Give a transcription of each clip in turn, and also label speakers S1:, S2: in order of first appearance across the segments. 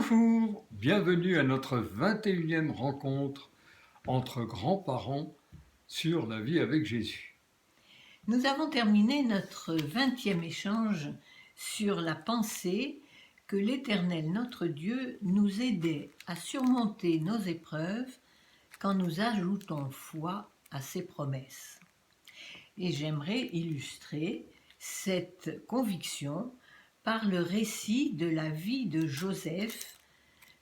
S1: Bonjour, bienvenue à notre 21e rencontre entre grands-parents sur la vie avec Jésus.
S2: Nous avons terminé notre 20e échange sur la pensée que l'Éternel notre Dieu nous aidait à surmonter nos épreuves quand nous ajoutons foi à ses promesses. Et j'aimerais illustrer cette conviction par le récit de la vie de Joseph,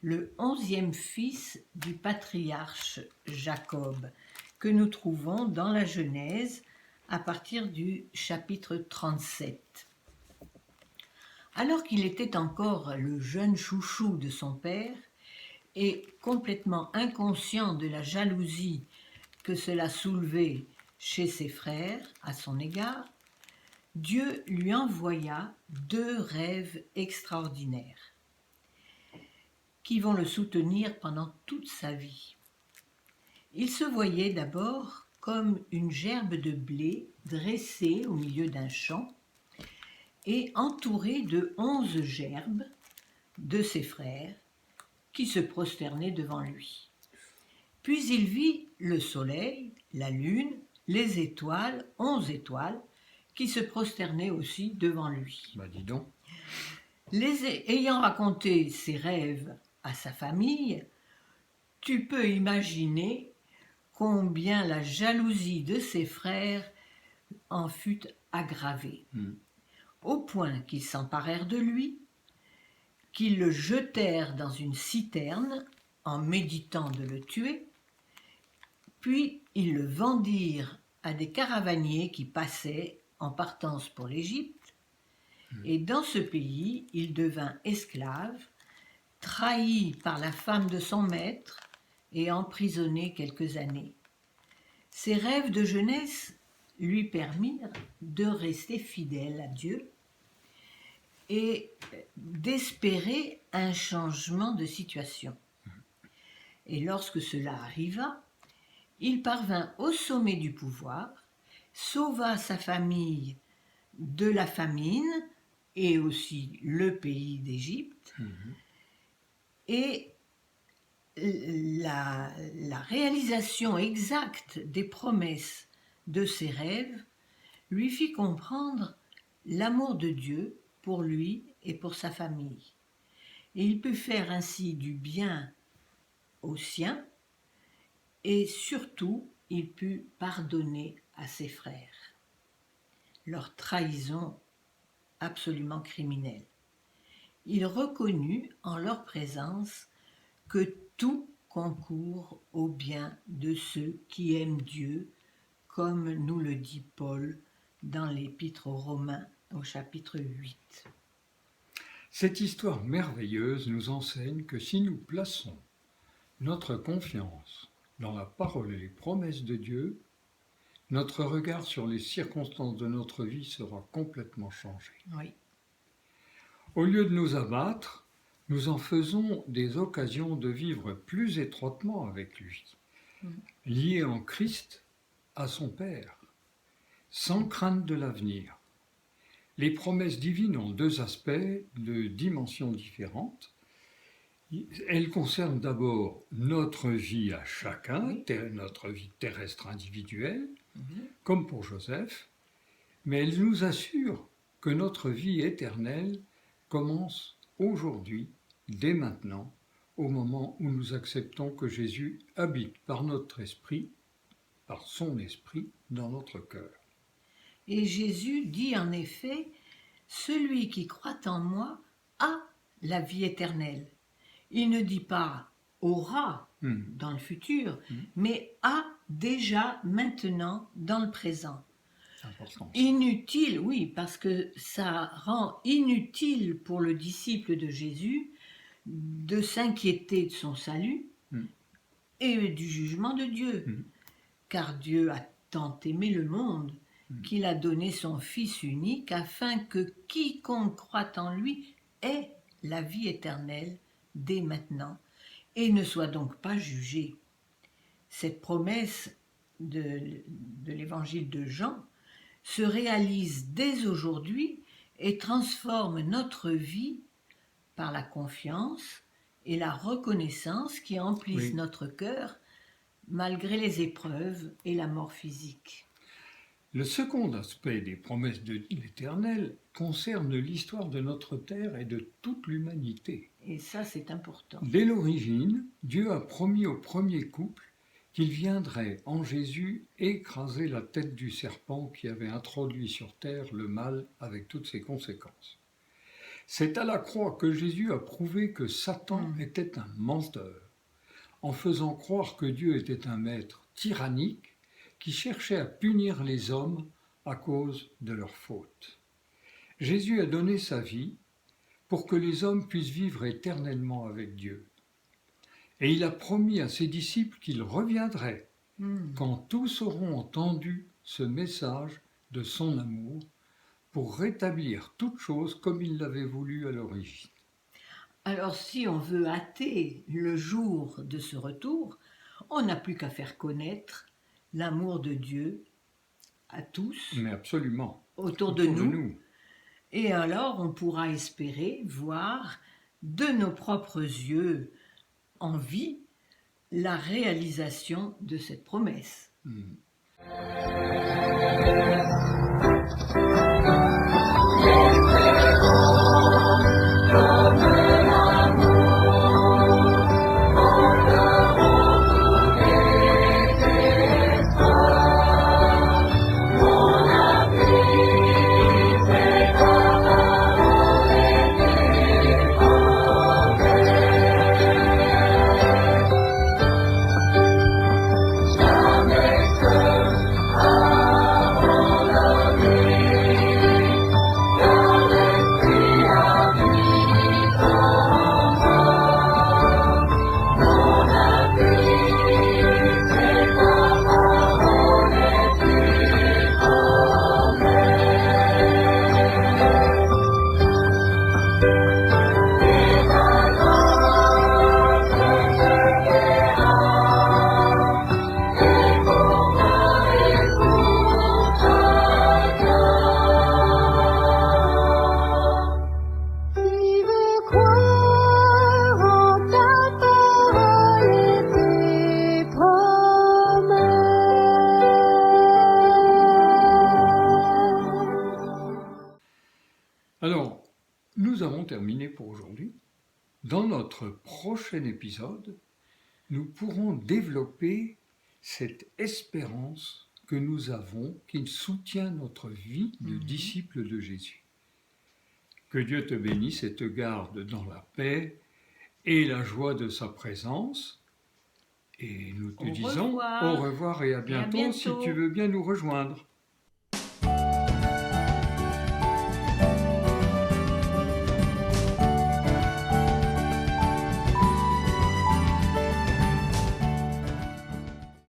S2: le 11e fils du patriarche Jacob, que nous trouvons dans la Genèse à partir du chapitre 37. Alors qu'il était encore le jeune chouchou de son père et complètement inconscient de la jalousie que cela soulevait chez ses frères à son égard, Dieu lui envoya 2 rêves extraordinaires qui vont le soutenir pendant toute sa vie. Il se voyait d'abord comme une gerbe de blé dressée au milieu d'un champ et entouré de 11 gerbes de ses frères qui se prosternaient devant lui. Puis il vit le soleil, la lune, les étoiles, 11 étoiles, qui se prosternaient aussi devant lui.
S1: Dis donc.
S2: Ayant raconté ses rêves à sa famille, tu peux imaginer combien la jalousie de ses frères en fut aggravée, au point qu'ils s'emparèrent de lui, qu'ils le jetèrent dans une citerne en méditant de le tuer, puis ils le vendirent à des caravaniers qui passaient en partance pour l'Égypte, et dans ce pays, il devint esclave, trahi par la femme de son maître et emprisonné quelques années. Ses rêves de jeunesse lui permirent de rester fidèle à Dieu et d'espérer un changement de situation. Et lorsque cela arriva, il parvint au sommet du pouvoir, sauva sa famille de la famine et aussi le pays d'Égypte, et la réalisation exacte des promesses de ses rêves lui fit comprendre l'amour de Dieu pour lui et pour sa famille. Et il put faire ainsi du bien aux siens, et surtout, il put pardonner à ses frères leur trahison absolument criminelle. Il reconnut en leur présence que tout concourt au bien de ceux qui aiment Dieu, comme nous le dit Paul dans l'Épître aux Romains au chapitre 8.
S1: Cette histoire merveilleuse nous enseigne que si nous plaçons notre confiance dans la parole et les promesses de Dieu, notre regard sur les circonstances de notre vie sera complètement changé.
S2: Oui.
S1: Au lieu de nous abattre, nous en faisons des occasions de vivre plus étroitement avec lui, liés en Christ à son Père, sans crainte de l'avenir. Les promesses divines ont 2 aspects de dimensions différentes. Elles concernent d'abord notre vie à chacun, notre vie terrestre individuelle, comme pour Joseph, mais elles nous assurent que notre vie éternelle commence aujourd'hui, dès maintenant, au moment où nous acceptons que Jésus habite par notre esprit, par son esprit, dans notre cœur.
S2: Et Jésus dit en effet, « Celui qui croit en moi a la vie éternelle ». Il ne dit pas « aura » dans le futur, mais « a déjà maintenant dans le présent ». Inutile, oui, parce que ça rend inutile pour le disciple de Jésus de s'inquiéter de son salut et du jugement de Dieu, car Dieu a tant aimé le monde qu'il a donné son Fils unique afin que quiconque croit en lui ait la vie éternelle dès maintenant et ne soit donc pas jugé. Cette promesse de l'évangile de Jean se réalise dès aujourd'hui et transforme notre vie par la confiance et la reconnaissance qui emplissent
S1: Oui.
S2: notre cœur malgré les épreuves et la mort physique.
S1: Le second aspect des promesses de l'Éternel concerne l'histoire de notre terre et de toute l'humanité.
S2: Et ça, c'est important.
S1: Dès l'origine, Dieu a promis au premier couple qu'il viendrait en Jésus écraser la tête du serpent qui avait introduit sur terre le mal avec toutes ses conséquences. C'est à la croix que Jésus a prouvé que Satan était un menteur, en faisant croire que Dieu était un maître tyrannique qui cherchait à punir les hommes à cause de leurs fautes. Jésus a donné sa vie pour que les hommes puissent vivre éternellement avec Dieu. Et il a promis à ses disciples qu'il reviendrait quand tous auront entendu ce message de son amour pour rétablir toute chose comme il l'avait voulu à l'origine.
S2: Alors si on veut hâter le jour de ce retour, on n'a plus qu'à faire connaître l'amour de Dieu à tous,
S1: Mais absolument,
S2: autour de nous. Et alors on pourra espérer voir de nos propres yeux en vie la réalisation de cette promesse.
S1: Alors, nous avons terminé pour aujourd'hui. Dans notre prochain épisode, nous pourrons développer cette espérance que nous avons, qui soutient notre vie de disciple de Jésus. Que Dieu te bénisse et te garde dans la paix et la joie de sa présence. Et nous te disons au revoir et à bientôt si tu veux bien nous rejoindre.